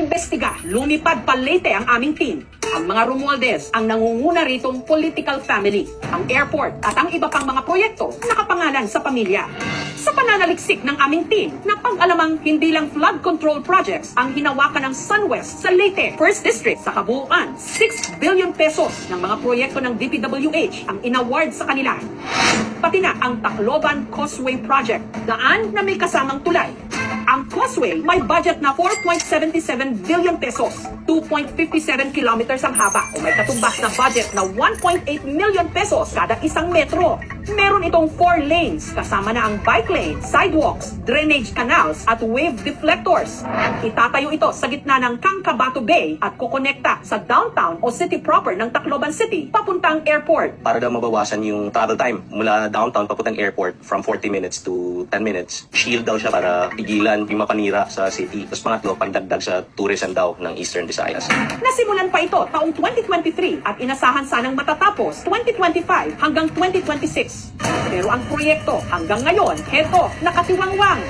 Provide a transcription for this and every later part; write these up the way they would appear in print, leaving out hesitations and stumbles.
pag-iimbestiga, lumipad pa Leyte ang aming team. Ang mga Romualdez ang nangunguna ritong political family, ang airport at ang iba pang mga proyekto nakapangalan sa pamilya. Sa pananaliksik ng aming team, napag-alamang hindi lang flood control projects ang hinawakan ng SunWest sa Leyte, 1st District. Sa kabuuan, 6 billion pesos ng mga proyekto ng DPWH ang inaward sa kanila. Pati na ang Tacloban Causeway Project, daan na may kasamang tulay. Ang causeway may budget na 4.77 billion pesos, 2.57 kilometers ang haba o may katumbas na budget na 1.8 million pesos kada isang metro. Meron itong 4 lanes kasama na ang bike lane, sidewalks, drainage canals at wave deflectors. Itatayo ito sa gitna ng Cancabato Bay at kukonekta sa downtown o city proper ng Tacloban City papuntang airport. Para daw mabawasan yung travel time mula downtown papuntang airport from 40 minutes to 10 minutes. Shield daw siya para pigilan yung mapanira sa city. Tapos pangatlo, pandagdag sa tourism daw ng Eastern Visayas. Nasimulan pa ito taong 2023 at inasahan sanang matatapos 2025 hanggang 2026. Pero ang proyekto hanggang ngayon, heto, nakatiwangwang.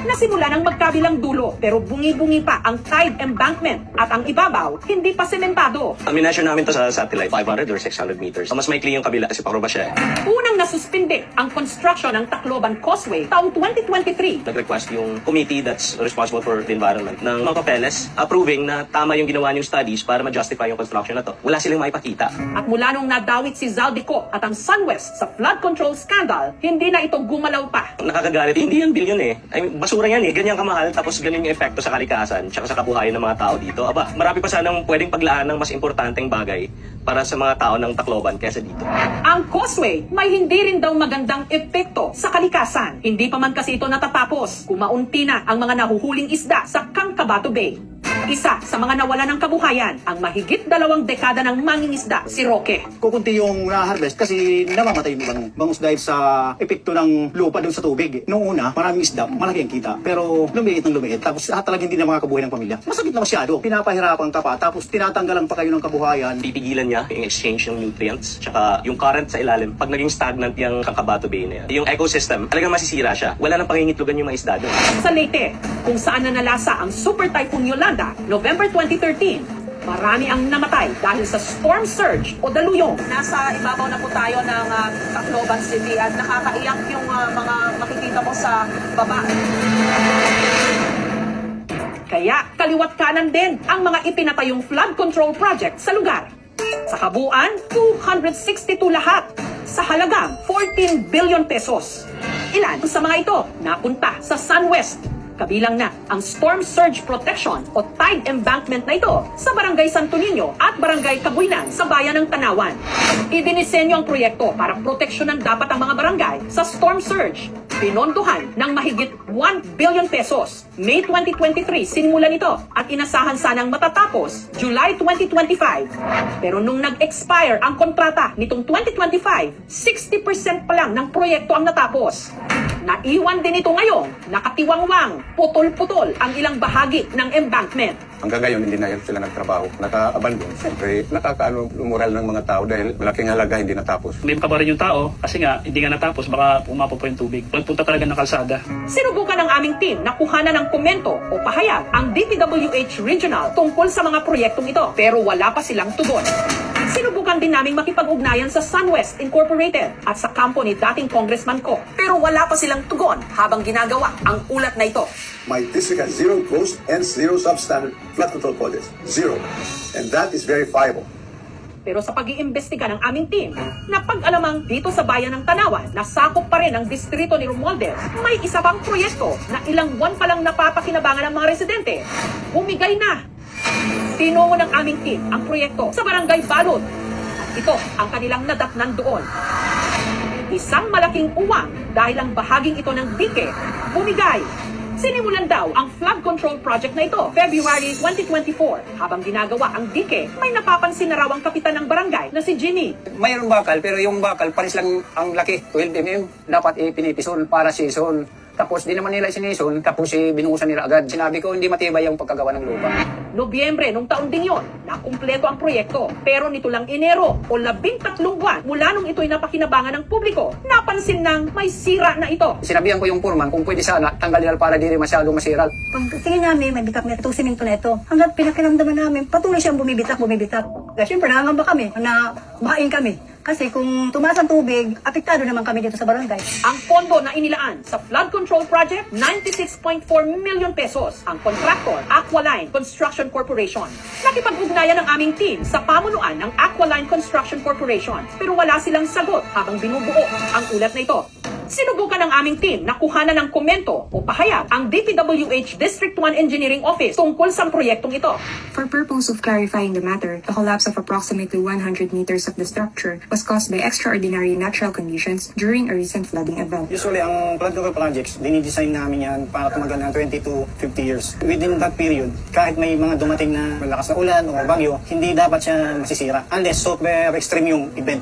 Nasimula ng magkabilang dulo pero bungi-bungi pa ang tide embankment at ang ibabaw hindi pa sementado. Ang minasyon namin to sa satellite, 500 or 600 meters. Mas maikli yung kabila kasi pakurba siya. Unang nasuspinde ang construction ng Tacloban Causeway taong 2023. Nag-request yung committee that's responsible for the environment ng mga papeles approving na tama yung ginawa niyong studies para ma-justify yung construction na to. Wala silang maipakita. At mula nung nadawit si Zaldico at ang SunWest sa flood control scandal, hindi na ito gumalaw pa. Nakakagalit, hindi yan bilyon eh. I mean, basura yan eh. Ganyan kamahal tapos ganyan yung epekto sa kalikasan tsaka sa kabuhayan ng mga tao dito. Aba, marami pa sanang pwedeng paglaan ng mas importanteng bagay para sa mga tao ng Tacloban kaysa dito. Ang causeway may hindi rin daw magandang epekto sa kalikasan. Hindi pa man kasi ito natatapos. Kumaunti na ang mga nahuhuling isda sa Cancabato Bay. Isa sa mga nawala ng kabuhayan, ang mahigit 2 dekada ng mangingisda, si Roque. Kukunti yung na-harvest kasi namamatay yung ibang bangus dahil sa epekto ng lupa doon sa tubig. Noong una, maraming isda, malaki ang kita. Pero lumiit ng lumiit. Tapos talagang hindi na makakabuhay ng pamilya. Masakit na masyado. Pinapahirapan ka pa. Tapos tinatanggalan pa kayo ng kabuhayan. Pipigilan niya yung exchange ng nutrients tsaka yung current sa ilalim. Pag naging stagnant yung Cancabato Bay na yan, yung ecosystem, talagang masisira siya. Wala nang pangingitlugan yung mga isda doon. Sa Leyte, kung saan nanalasa ang Super Typhoon Yolanda, November 2013, marami ang namatay dahil sa storm surge o daluyong. Nasa ibabaw na po tayo ng Tacloban City at nakakaiyak yung mga makikita mo sa baba. Kaya kaliwat kanan din ang mga itinatayong flood control project sa lugar. Sa kabuuan, 262 lahat sa halagang 14 billion pesos. Ilan sa mga ito napunta sa SunWest. Kabilang na ang storm surge protection o tide embankment na ito sa Barangay Santo Niño at Barangay Cabuinan sa bayan ng Tanawan. Idinisenyo ang proyekto para proteksyonan dapat ang mga barangay sa storm surge. Pinondohan ng mahigit 1 billion pesos. May 2023 sinimulan ito at inasahan sanang matatapos July 2025. Pero nung nag-expire ang kontrata nitong 2025, 60% pa lang ng proyekto ang natapos. Naiwan din ito ngayon, nakatiwangwang, putol-putol ang ilang bahagi ng embankment. Hanggang ngayon, hindi na sila nagtrabaho. Naka-abandon. Siyempre, nakaka-moral ng mga tao dahil malaking halaga hindi natapos. May pa rin yung tao kasi nga hindi nga natapos, baka pumapo po yung tubig. Pagpunta talaga ng kalsada. Sinubukan ng aming team na kuhanan ng komento o pahayag ang DPWH Regional tungkol sa mga proyektong ito pero wala pa silang tugon. Sinubukan din naming makipag-ugnayan sa SunWest Incorporated at sa kampo ni dating Congressman Ko pero wala pa silang tugon habang ginagawa ang ulat na ito. My district has zero ghost and zero substandard flood control projects. Zero. And that is verifiable. Pero sa pag-iimbestiga ng aming team, napag-alamang dito sa bayan ng Tanawan, nasakop pa rin ang distrito ni Romualdez, may isa pang proyekto na ilang buwan pa lang napapakinabangan ng mga residente. Bumigay na! Tinungo ng aming team ang proyekto sa Barangay Balod. At ito ang kanilang nadatnan doon. Isang malaking uwang dahil ang bahaging ito ng dike, bumigay. Sinimulan daw ang flood control project na ito February 2024. Habang ginagawa ang dike, may napapansin na raw ang kapitan ng barangay na si Ginny. Mayroong bakal pero yung bakal pares lang ang laki, 12 mm. Dapat ipinipison para season. Tapos di naman nila sinison, tapos binuhusan nila agad. Sinabi ko, hindi matibay ang pagkagawa ng lupa. Nobyembre nung taon din yon, nakumpleto ang proyekto. Pero nito lang Enero o 13 buwan mula nung ito'y napakinabangan ng publiko, napansin nang may sira na ito. Sinabihan ko yung foreman kung pwede sana tanggalin para di rin masyadong masira. Pag tingin namin, may bitak na itong simento na ito. Hanggang pinakiramdaman namin, patuloy siyang bumibitak. Kaya syempre, nangangamba kami na bahain kami. Kasi kung tumaas ang tubig, apektado naman kami dito sa barangay. Ang pondo na inilaan sa flood control project, 96.4 million pesos. Ang contractor, Aqualine Construction Corporation. Nakipag-ugnayan ng aming team sa pamunuan ng Aqualine Construction Corporation. Pero wala silang sagot habang binubuo ang ulat na ito. Sinubukan ng aming team na kuhanan ng komento o pahayag ang DPWH District 1 Engineering Office tungkol sa proyektong ito. For purpose of clarifying the matter, the collapse of approximately 100 meters of the structure was caused by extraordinary natural conditions during a recent flooding event. Usually, ang flood control projects, dinidesign namin yan para tumagal ng 20 to 50 years. Within that period, kahit may mga dumating na malakas na ulan o bagyo, hindi dapat siya masisira unless super extreme yung event.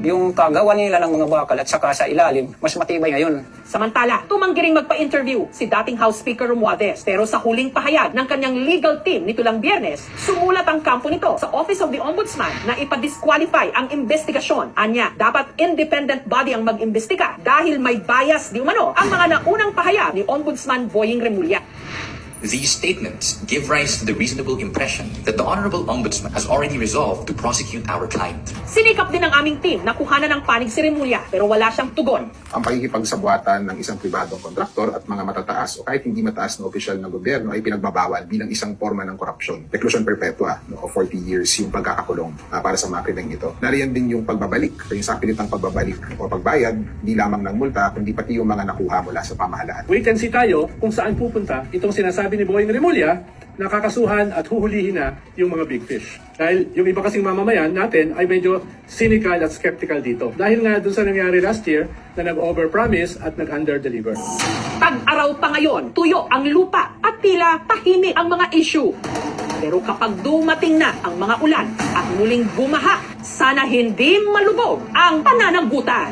Yung kagawa nila ng mga bakal at saka sa ilalim, mas matibay ngayon. Samantala, tumanggi ring magpa-interview si dating House Speaker Romualdez. Pero sa huling pahayag ng kanyang legal team nito lang Biyernes, sumulat ang kampo nito sa Office of the Ombudsman na ipa-disqualify ang investigasyon. Anya, dapat independent body ang mag-imbestiga dahil may bias di umano ang mga naunang pahayag ni Ombudsman Boying Remulla. These statements give rise to the reasonable impression that the Honorable Ombudsman has already resolved to prosecute our client. Sinikap din ng aming team na kuhanan ng panig si Remulla pero wala siyang tugon. Ang pakikipagsabuatan ng isang pribadong kontraktor at mga matataas o kahit hindi mataas na opisyal ng gobyerno ay pinagbabawal bilang isang forma ng korupsyon. Reclusion perpetua o 40 years yung pagkakakulong para sa mga krimeng ito. Nariyan din yung pagbabalik, yung sapilitang pagbabalik o pagbayad, hindi lamang ng multa, kundi pati yung mga nakuha mula sa pamahalaan. Wait and see tayo kung saan pupunta itong sinasabi ni Boying Remulla na kakasuhan at huhulihin na yung mga big fish. Dahil yung iba kasing mamamayan natin ay medyo cynical at skeptical dito. Dahil nga dun sa nangyari last year na nag-overpromise at nag-underdeliver. Tag-araw pa ngayon, tuyo ang lupa at tila tahimik ang mga issue. Pero kapag dumating na ang mga ulan at muling bumaha, sana hindi malubog ang pananagutan.